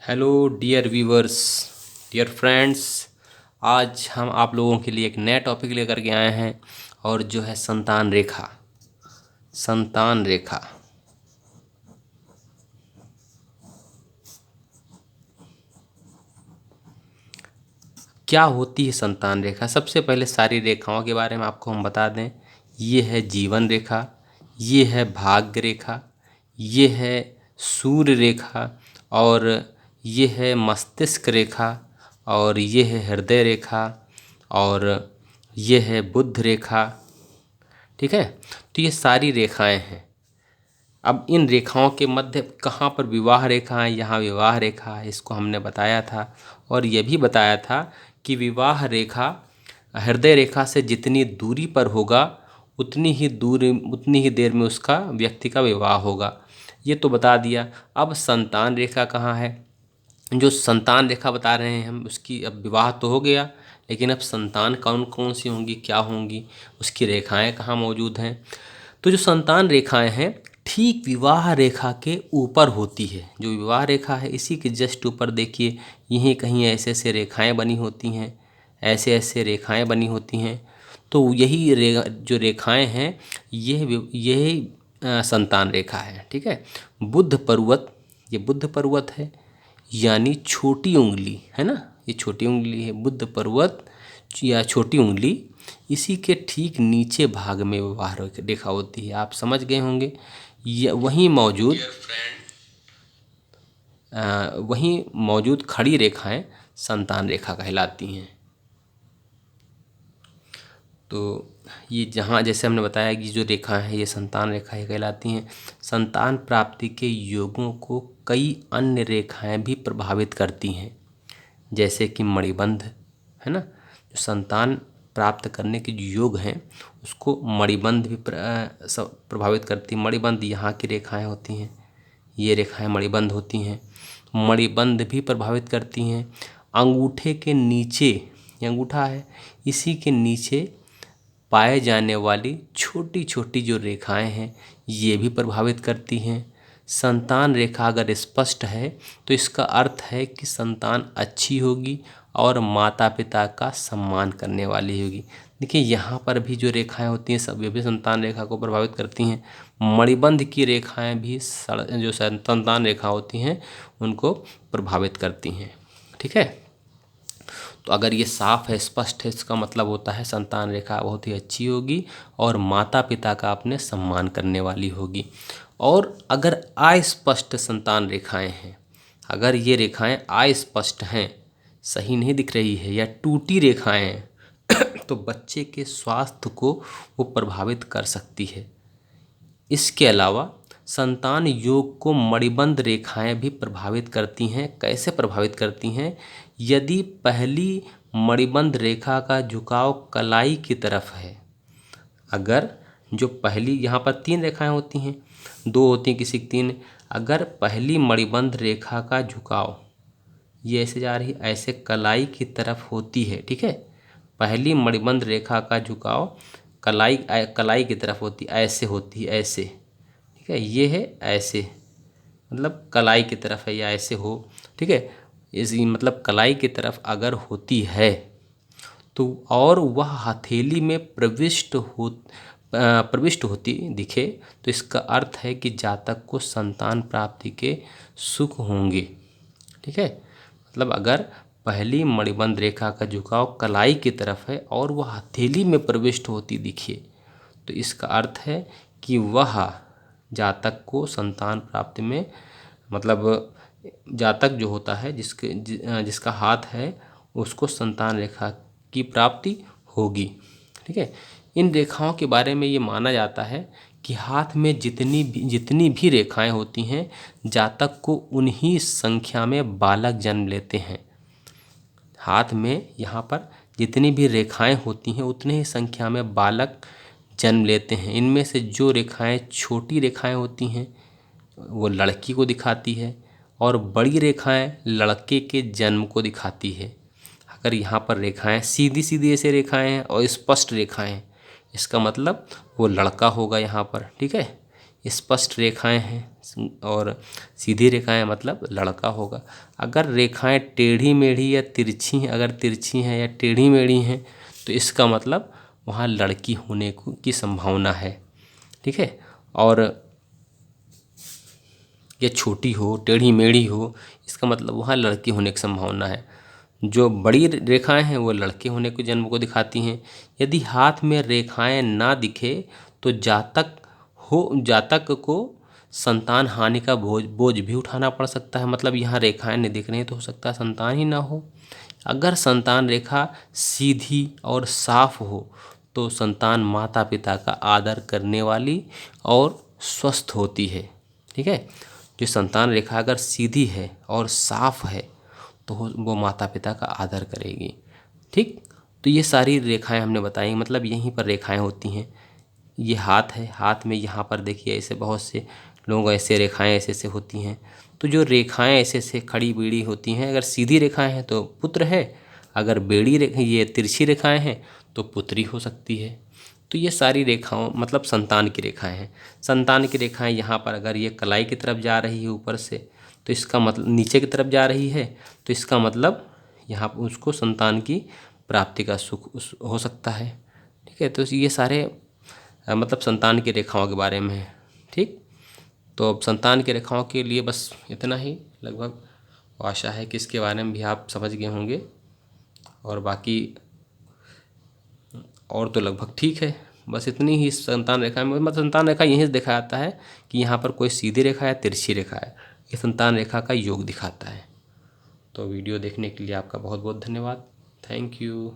Hello dear viewers, dear friends. आज हम आप लोगों के लिए एक नया टॉपिक लेकर के आए हैं और जो है संतान रेखा। संतान रेखा क्या होती है? संतान रेखा, सबसे पहले सारी रेखाओं के बारे में आपको हम बता दें। ये है जीवन रेखा, ये है भाग्य रेखा, ये है सूर्य रेखा, और ये है मस्तिष्क रेखा, और ये है हृदय रेखा, और ये है बुध रेखा। ठीक है, तो ये सारी रेखाएं हैं। अब इन रेखाओं के मध्य कहाँ पर विवाह रेखा है? यहाँ विवाह रेखा है, इसको हमने बताया था। और ये भी बताया था कि विवाह रेखा हृदय रेखा से जितनी दूरी पर होगा उतनी ही देर में उसका व्यक्ति का विवाह होगा। ये तो बता दिया। अब संतान रेखा कहाँ है? जो संतान रेखा बता रहे हैं हम, उसकी अब विवाह तो हो गया, लेकिन अब संतान कौन कौन सी होंगी, क्या होंगी, उसकी रेखाएं कहाँ मौजूद हैं? तो जो संतान रेखाएं हैं ठीक विवाह रेखा के ऊपर होती है। जो विवाह रेखा है इसी के जस्ट ऊपर देखिए, यहीं कहीं ऐसे ऐसे रेखाएं बनी होती हैं, ऐसे ऐसे रेखाएं बनी होती हैं। तो यही जो रेखाएं हैं यही संतान रेखा है। ठीक है, बुध पर्वत, ये बुध पर्वत है, यानी छोटी उंगली है ना, ये छोटी उंगली है बुध पर्वत या छोटी उंगली। इसी के ठीक नीचे भाग में विवाह रेखा होती है। आप समझ गए होंगे। ये वहीं मौजूद खड़ी रेखाएं संतान रेखा कहलाती हैं। तो ये जहाँ जैसे हमने बताया कि जो रेखा है ये संतान रेखा ही कहलाती हैं। संतान प्राप्ति के योगों को कई अन्य रेखाएं भी प्रभावित करती हैं, जैसे कि मणिबंध है ना। जो संतान प्राप्त करने के जो योग हैं उसको मणिबंध भी प्रभावित करती। मणिबंध यहाँ की रेखाएं होती हैं, ये रेखाएं मणिबंध होती हैं। मणिबंध भी प्रभावित करती हैं। अंगूठे के नीचे, ये अंगूठा है, इसी के नीचे पाए जाने वाली छोटी छोटी जो रेखाएं हैं ये भी प्रभावित करती हैं। संतान रेखा अगर स्पष्ट है तो इसका अर्थ है कि संतान अच्छी होगी और माता पिता का सम्मान करने वाली होगी। देखिए यहाँ पर भी जो रेखाएं होती हैं सब ये भी संतान रेखा को प्रभावित करती हैं। मणिबंध की रेखाएं भी जो संतान रेखा होती हैं उनको प्रभावित करती हैं। ठीक है, तो अगर ये साफ है, स्पष्ट है, इसका मतलब होता है संतान रेखा बहुत ही अच्छी होगी और माता पिता का अपने सम्मान करने वाली होगी। और अगर अस्पष्ट संतान रेखाएं हैं, अगर ये रेखाएं अस्पष्ट हैं, सही नहीं दिख रही है या टूटी रेखाएं हैं तो बच्चे के स्वास्थ्य को वो प्रभावित कर सकती है। इसके अलावा संतान योग को मणिबंध रेखाएं भी प्रभावित करती हैं। कैसे प्रभावित करती हैं? यदि पहली मणिबंध रेखा का झुकाव कलाई की तरफ है, अगर जो पहली, यहाँ पर 3 रेखाएं होती हैं, 2 होती हैं किसी की 3, अगर पहली मणिबंध रेखा का झुकाव ये ऐसे जा रही, ऐसे कलाई की तरफ होती है। ठीक है, पहली मणिबंध रेखा का झुकाव कलाई की तरफ होती, ऐसे होती है, ऐसे। ठीक है, ये है ऐसे, मतलब कलाई की तरफ है या ऐसे हो। ठीक है, इसी मतलब कलाई की तरफ अगर होती है तो और वह हथेली में प्रविष्ट होती दिखे तो इसका अर्थ है कि जातक को संतान प्राप्ति के सुख होंगे। ठीक है, मतलब अगर पहली मणिबंध रेखा का झुकाव कलाई की तरफ है और वह हथेली में प्रविष्ट होती दिखे तो इसका अर्थ है कि वह जातक को संतान प्राप्ति में, मतलब जातक जो होता है जिसका हाथ है उसको संतान रेखा की प्राप्ति होगी। ठीक है, इन रेखाओं के बारे में ये माना जाता है कि हाथ में जितनी भी रेखाएं होती हैं जातक को उन्हीं संख्या में बालक जन्म लेते हैं। हाथ में यहाँ पर जितनी भी रेखाएं होती हैं उतने ही संख्या में बालक जन्म लेते हैं। इनमें से जो रेखाएं छोटी रेखाएं होती हैं वो लड़की को दिखाती है और बड़ी रेखाएं लड़के के जन्म को दिखाती है। अगर यहाँ पर रेखाएं सीधी सीधी ऐसे रेखाएं हैं और स्पष्ट रेखाएं हैं, इसका मतलब वो लड़का होगा यहाँ पर। ठीक है, स्पष्ट रेखाएं हैं और सीधी रेखाएं मतलब लड़का होगा। अगर रेखाएं टेढ़ी मेढ़ी या तिरछी हैं, अगर तिरछी हैं या टेढ़ी मेढ़ी हैं तो इसका मतलब वहाँ लड़की होने की संभावना है। ठीक है। और ये छोटी हो, टेढ़ी मेढ़ी हो, इसका मतलब वहाँ लड़की होने की संभावना है। जो बड़ी रेखाएं हैं वो लड़के होने के जन्म को दिखाती हैं। यदि हाथ में रेखाएं ना दिखे तो जातक को संतान हानि का बोझ भी उठाना पड़ सकता है। मतलब यहाँ रेखाएं नहीं दिख रही हैं तो हो सकता है संतान ही ना हो। अगर संतान रेखा सीधी और साफ हो तो संतान माता पिता का आदर करने वाली और स्वस्थ होती है। ठीक है। जो संतान रेखा अगर सीधी है और साफ है तो वो माता पिता का आदर करेगी। ठीक। तो ये सारी रेखाएं हमने बताई, मतलब यहीं पर रेखाएं होती हैं। ये हाथ है, हाथ में यहाँ पर देखिए ऐसे बहुत से लोग ऐसे रेखाएं ऐसे ऐसे होती हैं। तो जो रेखाएं ऐसे ऐसे खड़ी बेड़ी होती हैं, अगर सीधी रेखाएं हैं तो पुत्र है, अगर बेड़ी रेखा ये तिरछी रेखाएं हैं तो पुत्री हो सकती है। तो ये सारी रेखाओं मतलब संतान की रेखाएं हैं। संतान की रेखाएं यहाँ पर अगर ये कलाई की तरफ जा रही है ऊपर से तो इसका मतलब नीचे की तरफ जा रही है तो इसका मतलब यहाँ पर उसको संतान की प्राप्ति का सुख हो सकता है। ठीक है। तो ये सारे मतलब संतान की रेखाओं के बारे में है। ठीक। तो अब संतान की रेखाओं के लिए बस इतना ही लगभग। आशा है कि इसके बारे में भी आप समझ गए होंगे और बाकी और तो लगभग ठीक है। बस इतनी ही संतान रेखा में, मतलब संतान रेखा यहीं से दिखाया जाता है कि यहाँ पर कोई सीधी रेखा या तिरछी रेखा है, ये संतान रेखा का योग दिखाता है। तो वीडियो देखने के लिए आपका बहुत बहुत धन्यवाद। Thank you.